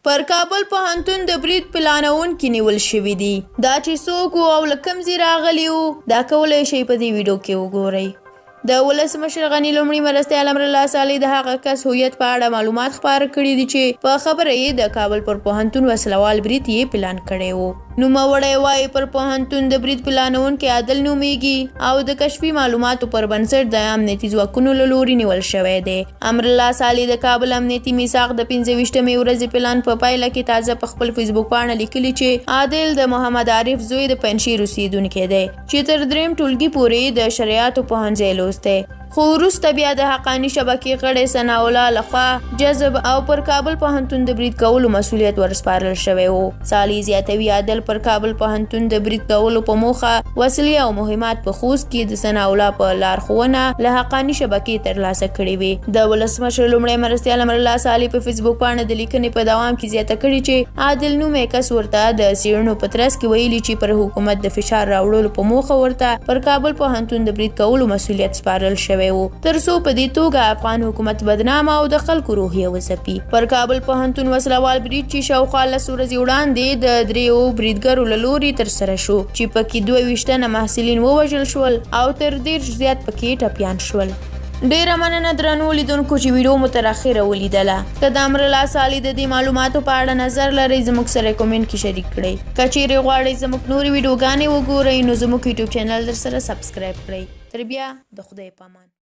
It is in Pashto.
پر کابل پوهنتون د برید پلانونکي نیول شوي دي. دا چې څوک وو او له کوم ځای راغلي وو دا کولی شئ په دې ویډیو کې وګورئ. د ولسمشر غني لومړي مرستیال امرالله صالح د هغه کس هویت په اړه معلومات خپاره کړي دي چې په خبره یې د کابل پر پوهنتون وسلوال برید یې پلان کړی و. نوموړی وایي پر پوهنتون د برید پلانونکي عادل نومیږي او د کشفي معلوماتو پر بنسټ د امنیتي ځواکونو له لوري نیول شوی دی. امرالله صالح د کابل امنیتي میثاق د 25مې ورځې پلان په پایله کې تازه په خپل فیسبوک پاڼه لیکلي چې عادل د محمد عارف زوی د پنجشیر اوسیدونکی دی چې تر دریم ټولګي پورې د شریعتو پوهنځی لوستی، خو وروسته بیا د حقاني شبکې غړی ثناء الله لخوا جذب او پر کابل پوهنتون د برید کولو مسؤلیت ورسپارل شوی و. صالح زیاتوي عادل پر کابل پوهنتون د برید کولو په موخه وسلې او مهمات په خوست کې د ثناء الله په لارښوونه له حقاني شبکې ترلاسه کړې وې. د ولسمشر لومړی مرستیال امرالله صالح په فیسبوک پاڼه د لیکنې په دوام کې زیاته کړې چې عادل نومی کس ورته د څېړنو په ترڅ کې ویلي چې پر حکومت د فشار راوړلو په موخه ورته پر کابل پوهنتون د برید کولو مسؤلیت سپارل شوی و ترڅو په دې توګه افغان حکومت بدنامه او د خلکو روحیه وځپي. پر کابل پوهنتون وسلوال برید چې شاوخوا 10 ورځې وړاندې د 3 بریدګرو له لوري ترسره شو چې پکې 22 تنه محصلین ووژل شول او تر 10 زیات پکې ټپیان شول. ډیره مننه درنو لیدونکو چې ویډیو مو تر اخره ولیدله. که د امرالله صالح د دې معلوماتو په اړه نظر لرئ زموږ سره کمنټ کې شریک کړئ. که چیرې غواړئ زموږ نورې ویډیوګانې وګورئ نو زموږ یوټیوب چینل در سره سبسکرایب کړئ. تر بیا د خدای په امان.